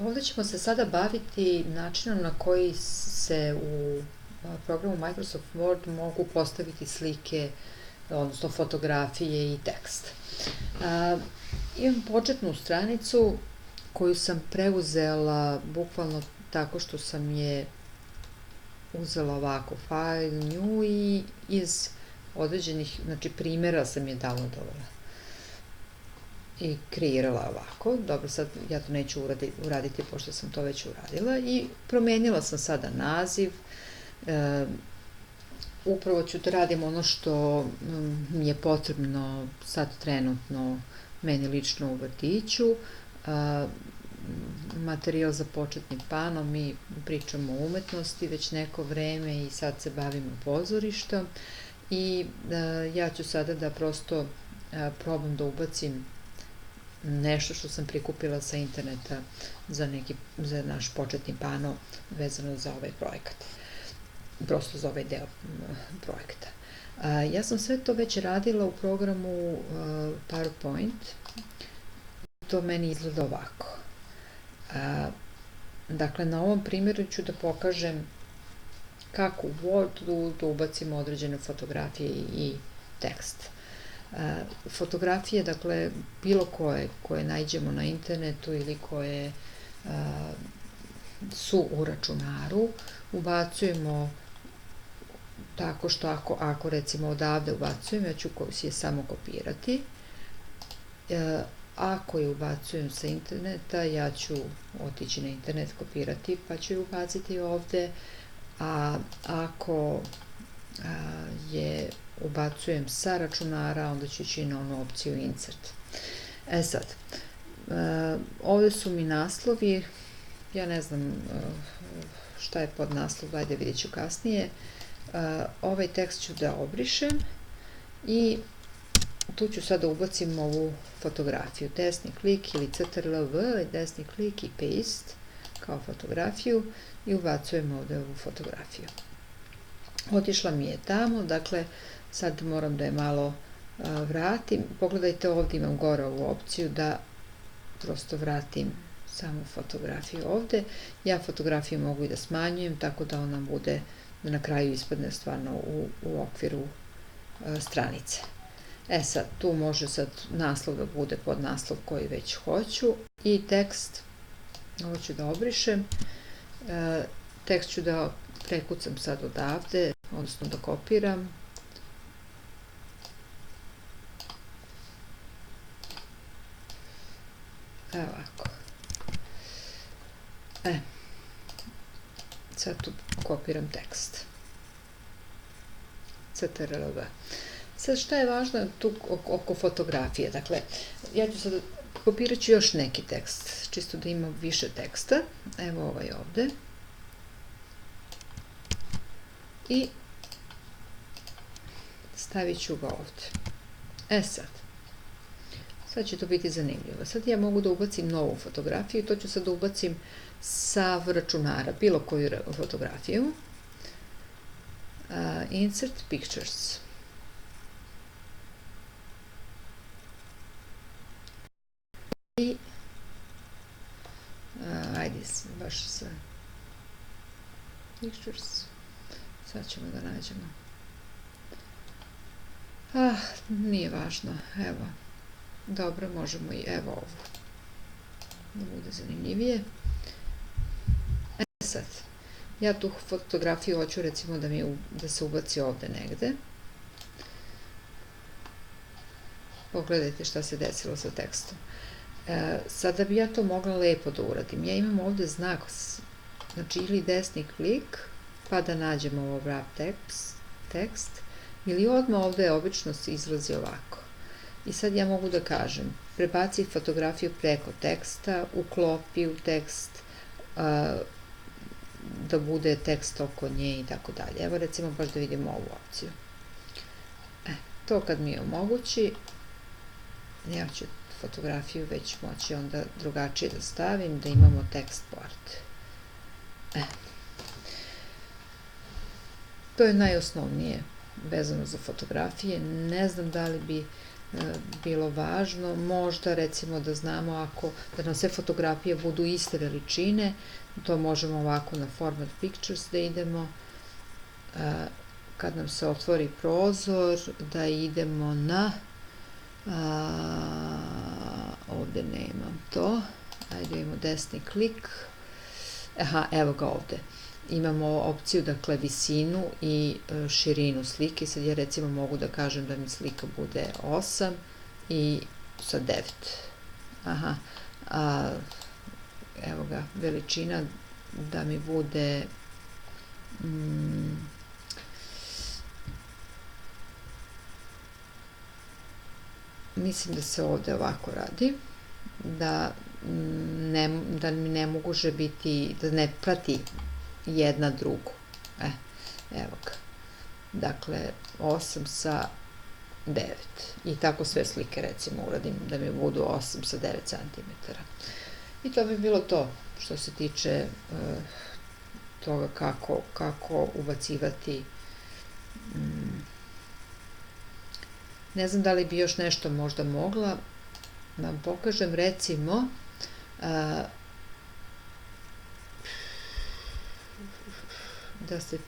Ovdje ćemo se sada baviti načinom na koji se u programu Microsoft Word mogu postaviti slike, odnosno fotografije i tekst. Imam početnu stranicu koju sam preuzela bukvalno tako što sam je uzela ovako, file, new, i iz određenih, znači primjera sam je downloadovala i kreirala ovako. Dobro, sad ja to neću uraditi pošto sam to već uradila i promenila sam sada naziv. Upravo ću da radim ono što mi je potrebno sad trenutno meni lično u vrtiću. Materijal za početni pano, mi pričamo o umetnosti već neko vreme i sad se bavimo pozorištom i ja ću sada da prosto probam da ubacim nešto što sam prikupila sa interneta za naš početni pano vezano za ovaj projekat, prosto za ovaj deo projekta. Ja sam sve to već radila u programu PowerPoint. To meni izgleda ovako. Dakle, na ovom primjeru ću da pokažem kako u Wordu da ubacimo određene fotografije i tekst. Fotografije, dakle, bilo koje nađemo na internetu ili koje su u računaru, ubacujemo tako što ako recimo odavde ubacujem, ja ću je samo kopirati. Ako je ubacujem sa interneta, ja ću otići na internet, kopirati, pa ću je ubaciti ovde, a ako je ubacujem sa računara, onda ću ići na onu opciju Insert. Sad, ovde su mi naslovi, ja ne znam šta je pod naslov, ajde vidjet ću kasnije. Ovaj tekst ću da obrišem i tu ću sada ubacim ovu fotografiju. Desni klik ili CTRL-V, desni klik i paste kao fotografiju i ubacujem ovde ovu fotografiju. Otišla mi je tamo, dakle sad moram da je malo vratim. Pogledajte, ovdje imam gore ovu opciju da prosto vratim samu fotografiju ovde. Ja fotografiju mogu i da smanjujem, tako da ona bude, da na kraju ispadne stvarno u okviru stranice. Sad, tu može sad naslov da bude pod naslov koji već hoću i tekst, ovo ću da obrišem, tekst ću da prekucam sad odavde, odnosno da kopiram. Evo ovako. Sad tu kopiram tekst. CTRL-V. Sad šta je važno tu oko fotografije? Dakle, ja ću sad, kopirat ću još neki tekst, čisto da imam više teksta. Evo ovaj ovde. I stavit ću ga ovde. Sad će to biti zanimljivo. Sad ja mogu da ubacim novu fotografiju, to ću sad da ubacim sa računara, bilo koju fotografiju. Insert Pictures. I ajde, baš sa Pictures. Sad ćemo da nađemo. Nije važno, evo. Dobro, možemo i evo ovu. Da bude zanimljivije. Sad, ja tu fotografiju hoću recimo da se ubaci ovde negde. Pogledajte šta se desilo sa tekstom. Sada bi ja to mogla lepo da uradim. Ja imam ovde znak, znači ili desni klik, pa da nađemo ovo wrap tekst, ili odmah ovde obično se izlazi ovako. I sad ja mogu da kažem, prebaci fotografiju preko teksta, uklopi u tekst, da bude tekst oko nje i tako dalje. Evo recimo baš da vidimo ovu opciju. To kad mi omogući, ja ću fotografiju već moći onda drugačije da stavim, da imamo tekst board. To je najosnovnije vezano za fotografije. Ne znam da li bi bilo važno. Možda recimo da znamo da nam sve fotografije budu iste veličine, to možemo ovako na Format Pictures da idemo. Kad nam se otvori prozor, da idemo na, ovde nemam to, ajde imamo desni klik, evo ga ovde. Imamo opciju, dakle, visinu i širinu slike. Sad ja recimo mogu da kažem da mi slika bude 8 i sa 9. Evo ga, veličina da mi bude mislim da se ovde ovako radi, da mi ne može biti, da ne prati jedna drugu. Evo ga. Dakle, 8 sa 9. I tako sve slike recimo uradim da mi budu 8 sa 9 cm. I to bi bilo to što se tiče toga kako ubacivati. Ne znam da li bi još nešto možda mogla vam pokažem, recimo da se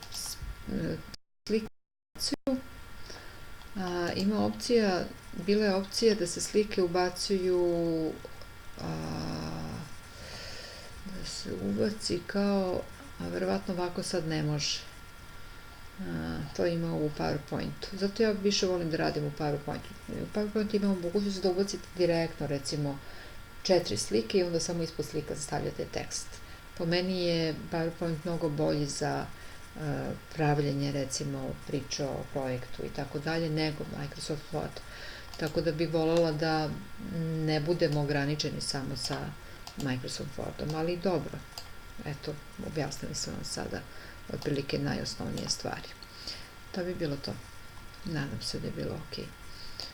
slike ubacuju. Ima opcija, bila je opcija da se slike ubacuju, da se ubaci kao, a verovatno ovako sad ne može. To ima u PowerPointu. Zato ja više volim da radim u PowerPointu. U PowerPointu imamo mogućnost da ubacite direktno, recimo, 4 slike i onda samo ispod slika stavljate tekst. Po meni je PowerPoint mnogo bolji za pravljenje, recimo, priče o projektu i tako dalje, nego Microsoft Word. Tako da bih voljela da ne budemo ograničeni samo sa Microsoft Wordom, ali dobro. Eto, objasnila sam vam sada otprilike najosnovnije stvari. To bi bilo to. Nadam se da je bilo ok.